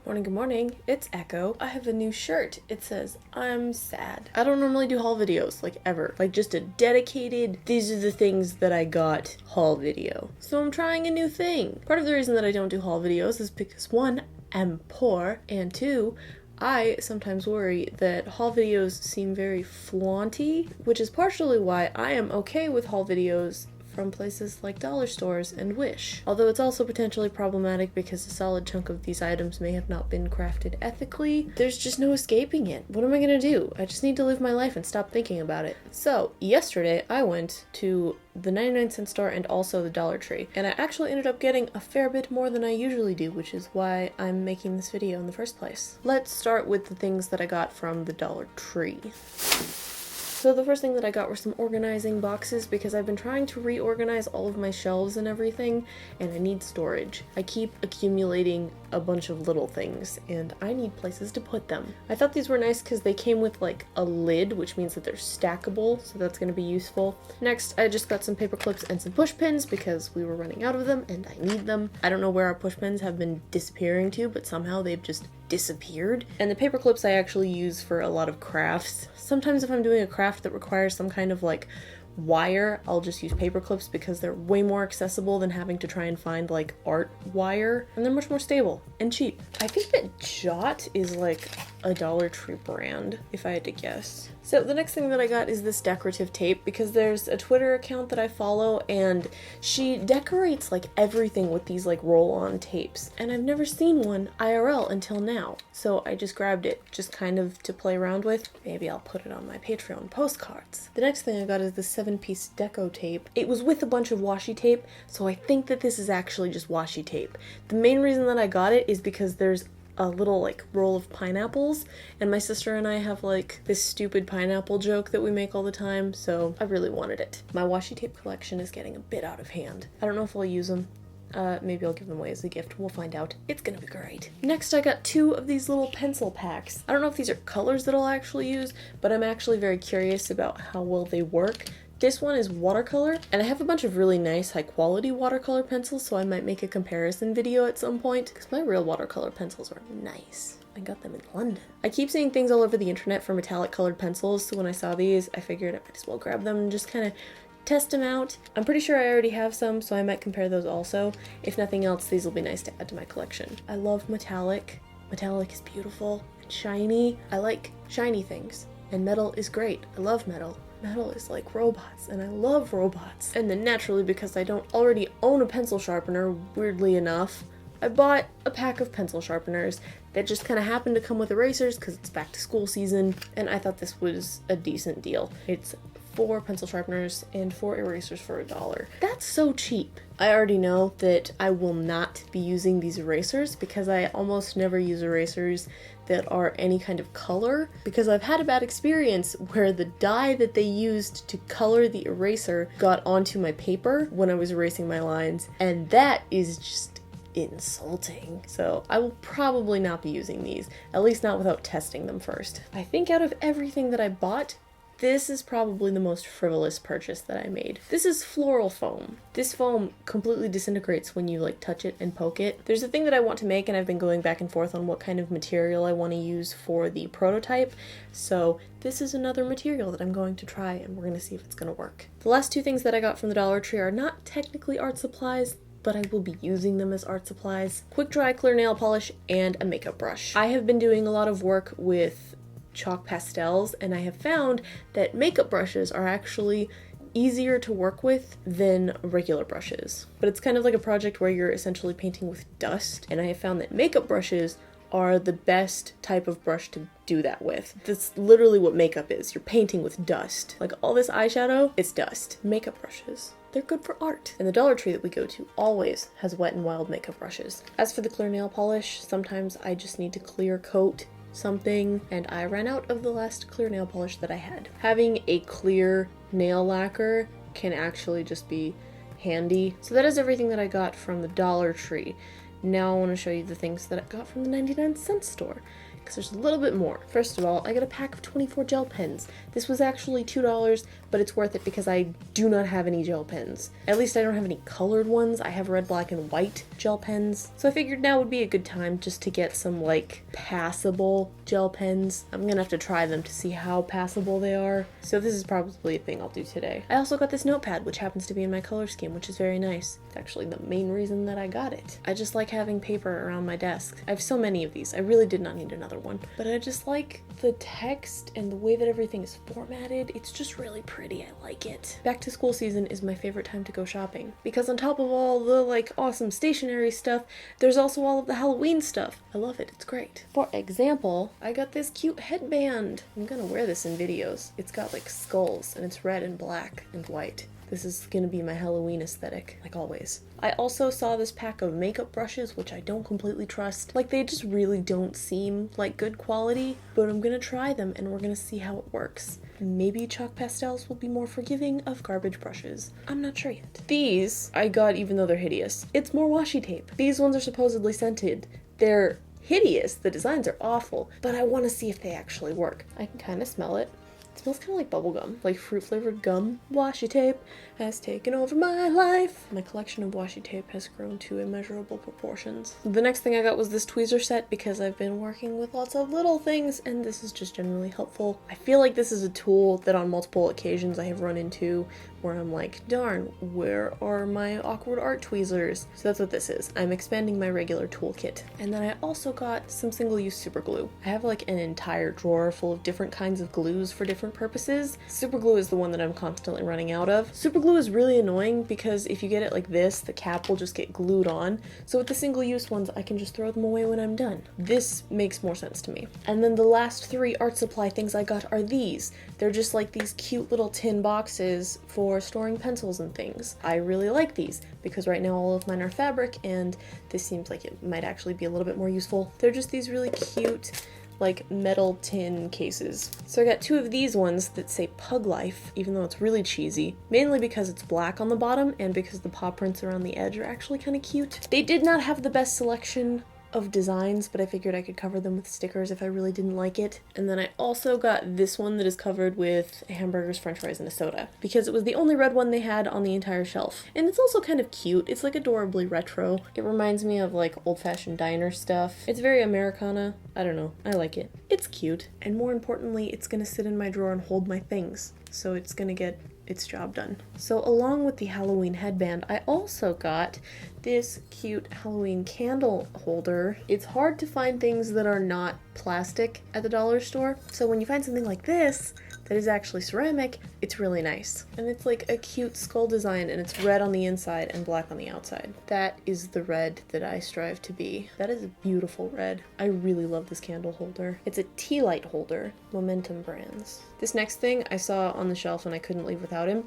Good morning, it's Echo. I have a new shirt. It says, I'm sad. I don't normally do haul videos, like ever. Like just a dedicated, these are the things that I got haul video. So I'm trying a new thing. Part of the reason that I don't do haul videos is because one, I'm poor, and two, I sometimes worry that haul videos seem very flaunty, which is partially why I am okay with haul videos from places like dollar stores and Wish. Although it's also potentially problematic because a solid chunk of these items may have not been crafted ethically. There's just no escaping it. What am I gonna do? I just need to live my life and stop thinking about it. So, yesterday I went to the 99-cent store and also the Dollar Tree, and I actually ended up getting a fair bit more than I usually do, which is why I'm making this video in the first place. Let's start with the things that I got from the Dollar Tree. So the first thing that I got were some organizing boxes because I've been trying to reorganize all of my shelves and everything, and I need storage. I keep accumulating a bunch of little things, and I need places to put them. I thought these were nice because they came with like a lid, which means that they're stackable, so that's going to be useful. Next, I just got some paper clips and some push pins because we were running out of them and I need them. I don't know where our push pins have been disappearing to, but somehow they've just disappeared. And the paper clips I actually use for a lot of crafts. Sometimes if I'm doing a craft that requires some kind of like wire, I'll just use paper clips because they're way more accessible than having to try and find like art wire, and they're much more stable and cheap. I think that Jot is like a Dollar Tree brand, if I had to guess. So the next thing that I got is this decorative tape because there's a Twitter account that I follow and she decorates like everything with these like roll-on tapes, and I've never seen one IRL until now. So I just grabbed it just kind of to play around with. Maybe I'll put it on my Patreon postcards. The next thing I got is this 7-piece deco tape. It was with a bunch of washi tape, so I think that this is actually just washi tape. The main reason that I got it is because there's a little like roll of pineapples, and my sister and I have like this stupid pineapple joke that we make all the time, so I really wanted it. My washi tape collection is getting a bit out of hand. I don't know if I'll use them. Maybe I'll give them away as a gift. We'll find out. It's gonna be great. Next, I got 2 of these little pencil packs. I don't know if these are colors that I'll actually use, but I'm actually very curious about how well they work. This one is watercolor, and I have a bunch of really nice high quality watercolor pencils, so I might make a comparison video at some point, because my real watercolor pencils are nice. I got them in London. I keep seeing things all over the internet for metallic colored pencils, so when I saw these, I figured I might as well grab them and just kind of test them out. I'm pretty sure I already have some, so I might compare those also. If nothing else, these will be nice to add to my collection. I love metallic. Metallic is beautiful and shiny. I like shiny things, and metal is great. I love metal. Metal is like robots, and I love robots. And then naturally, because I don't already own a pencil sharpener, weirdly enough, I bought a pack of pencil sharpeners that just kind of happened to come with erasers because it's back to school season, and I thought this was a decent deal. It's 4 pencil sharpeners and 4 erasers for $1. That's so cheap. I already know that I will not be using these erasers because I almost never use erasers that are any kind of color, because I've had a bad experience where the dye that they used to color the eraser got onto my paper when I was erasing my lines, and that is just insulting. So I will probably not be using these, at least not without testing them first. I think out of everything that I bought, this is probably the most frivolous purchase that I made. This is floral foam. This foam completely disintegrates when you like touch it and poke it. There's a thing that I want to make, and I've been going back and forth on what kind of material I want to use for the prototype. So this is another material that I'm going to try, and we're going to see if it's going to work. The last 2 things that I got from the Dollar Tree are not technically art supplies, but I will be using them as art supplies. Quick dry clear nail polish and a makeup brush. I have been doing a lot of work with chalk pastels, and I have found that makeup brushes are actually easier to work with than regular brushes. But it's kind of like a project where you're essentially painting with dust, and I have found that makeup brushes are the best type of brush to do that with. That's literally what makeup is. You're painting with dust. Like all this eyeshadow, it's dust. Makeup brushes, they're good for art. And the Dollar Tree that we go to always has Wet n Wild makeup brushes. As for the clear nail polish, sometimes I just need to clear coat something, and I ran out of the last clear nail polish that I had. Having a clear nail lacquer can actually just be handy. So that is everything that I got from the Dollar Tree. Now I want to show you the things that I got from the 99-cent store, because there's a little bit more. First of all, I got a pack of 24 gel pens. This was actually $2, but it's worth it because I do not have any gel pens. At least I don't have any colored ones. I have red, black, and white gel pens. So I figured now would be a good time just to get some like passable gel pens. I'm gonna have to try them to see how passable they are. So this is probably a thing I'll do today. I also got this notepad, which happens to be in my color scheme, which is very nice. It's actually the main reason that I got it. I just like having paper around my desk. I have so many of these. I really did not need another one, but I just like the text and the way that everything is formatted. It's just really pretty. I like it. Back to school season is my favorite time to go shopping because on top of all the like awesome stationery stuff, there's also all of the Halloween stuff. I love it. It's great. For example, I got this cute headband. I'm gonna wear this in videos. It's got like skulls and it's red and black and white. This is gonna be my Halloween aesthetic, like always. I also saw this pack of makeup brushes, which I don't completely trust. Like, they just really don't seem like good quality, but I'm gonna try them and we're gonna see how it works. Maybe chalk pastels will be more forgiving of garbage brushes. I'm not sure yet. These I got even though they're hideous. It's more washi tape. These ones are supposedly scented. They're hideous. The designs are awful, but I want to see if they actually work. I can kind of smell it. It smells kind of like bubble gum, like fruit-flavored gum. Washi tape has taken over my life. My collection of washi tape has grown to immeasurable proportions. The next thing I got was this tweezer set because I've been working with lots of little things and this is just generally helpful. I feel like this is a tool that on multiple occasions I have run into where I'm like, darn, where are my awkward art tweezers? So that's what this is. I'm expanding my regular toolkit. And then I also got some single-use super glue. I have like an entire drawer full of different kinds of glues for different purposes. Super glue is the one that I'm constantly running out of. Super glue is really annoying because if you get it like this, the cap will just get glued on. So with the single-use ones, I can just throw them away when I'm done. This makes more sense to me. And then the last 3 art supply things I got are these. They're just like these cute little tin boxes for storing pencils and things. I really like these because right now all of mine are fabric and this seems like it might actually be a little bit more useful. They're just these really cute like metal tin cases. So I got 2 of these ones that say Pug Life, even though it's really cheesy, mainly because it's black on the bottom and because the paw prints around the edge are actually kind of cute. They did not have the best selection of designs, but I figured I could cover them with stickers if I really didn't like it. And then I also got this one that is covered with hamburgers, french fries, and a soda because it was the only red one they had on the entire shelf. And it's also kind of cute. It's like adorably retro. It reminds me of like old-fashioned diner stuff. It's very Americana. I don't know. I like it. It's cute. And more importantly, it's gonna sit in my drawer and hold my things. So it's gonna get its job done. So along with the Halloween headband, I also got this cute Halloween candle holder. It's hard to find things that are not plastic at the dollar store. So when you find something like this that is actually ceramic, it's really nice. And it's like a cute skull design and it's red on the inside and black on the outside. That is the red that I strive to be. That is a beautiful red. I really love this candle holder. It's a tea light holder, Momentum Brands. This next thing I saw on the shelf and I couldn't leave without him.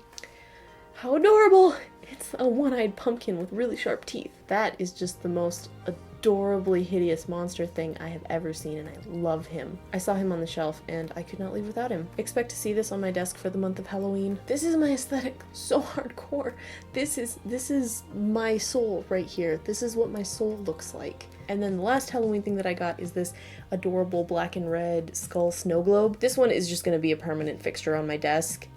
How adorable! It's a one-eyed pumpkin with really sharp teeth. That is just the most adorably hideous monster thing I have ever seen and I love him. I saw him on the shelf and I could not leave without him. Expect to see this on my desk for the month of Halloween. This is my aesthetic. So hardcore. This is my soul right here. This is what my soul looks like. And then the last Halloween thing that I got is this adorable black and red skull snow globe. This one is just going to be a permanent fixture on my desk.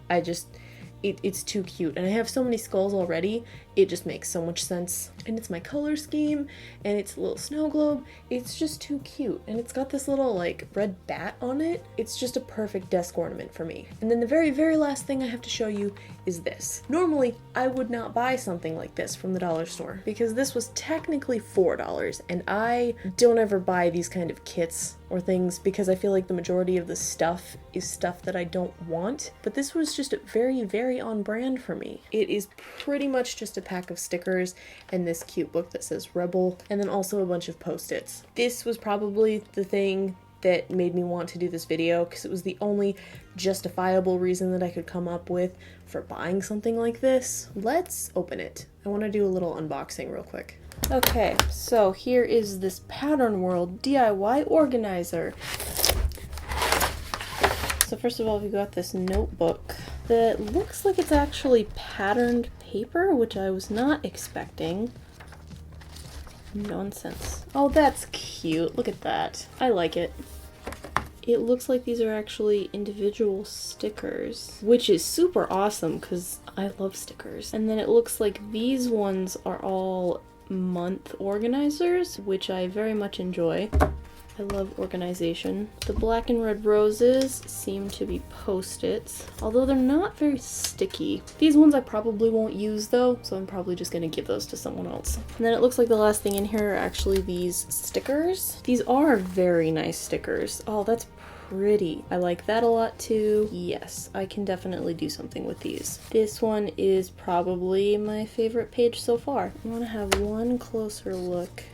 It's too cute and I have so many skulls already, it just makes so much sense. And it's my color scheme and it's a little snow globe. It's just too cute and it's got this little like red bat on it. It's just a perfect desk ornament for me. And then the very, very last thing I have to show you is this. Normally, I would not buy something like this from the dollar store because this was technically $4 and I don't ever buy these kind of kits or things because I feel like the majority of the stuff is stuff that I don't want. But this was just very, very on brand for me. It is pretty much just a pack of stickers and this cute book that says Rebel and then also a bunch of post-its. This was probably the thing that made me want to do this video because it was the only justifiable reason that I could come up with for buying something like this. Let's open it. I want to do a little unboxing real quick. Okay, so here is this Pattern World DIY organizer. So first of all, we got this notebook that looks like it's actually patterned paper, which I was not expecting. nonsense. Oh, that's cute. Look at that. I like it. It looks like these are actually individual stickers, which is super awesome because I love stickers. And then it looks like these ones are all month organizers, which I very much enjoy. I love organization. The black and red roses seem to be Post-its, although they're not very sticky. These ones I probably won't use though, so I'm probably just gonna give those to someone else. And then it looks like the last thing in here are actually these stickers. These are very nice stickers. Oh, that's pretty. I like that a lot too. Yes, I can definitely do something with these. This one is probably my favorite page so far. I want to have one closer look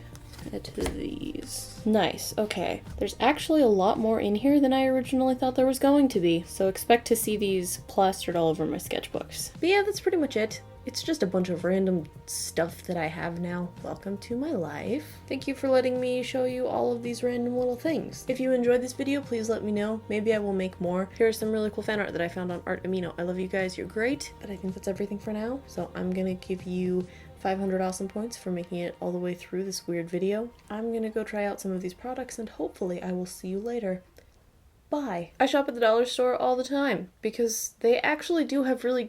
at these. Nice, okay. There's actually a lot more in here than I originally thought there was going to be, so expect to see these plastered all over my sketchbooks. But yeah, that's pretty much it. It's just a bunch of random stuff that I have now. Welcome to my life. Thank you for letting me show you all of these random little things. If you enjoyed this video, please let me know. Maybe I will make more. Here's some really cool fan art that I found on Art Amino. I love you guys, you're great, but I think that's everything for now. So I'm gonna give you 500 awesome points for making it all the way through this weird video. I'm gonna go try out some of these products and hopefully I will see you later. Bye. I shop at the dollar store all the time because they actually do have really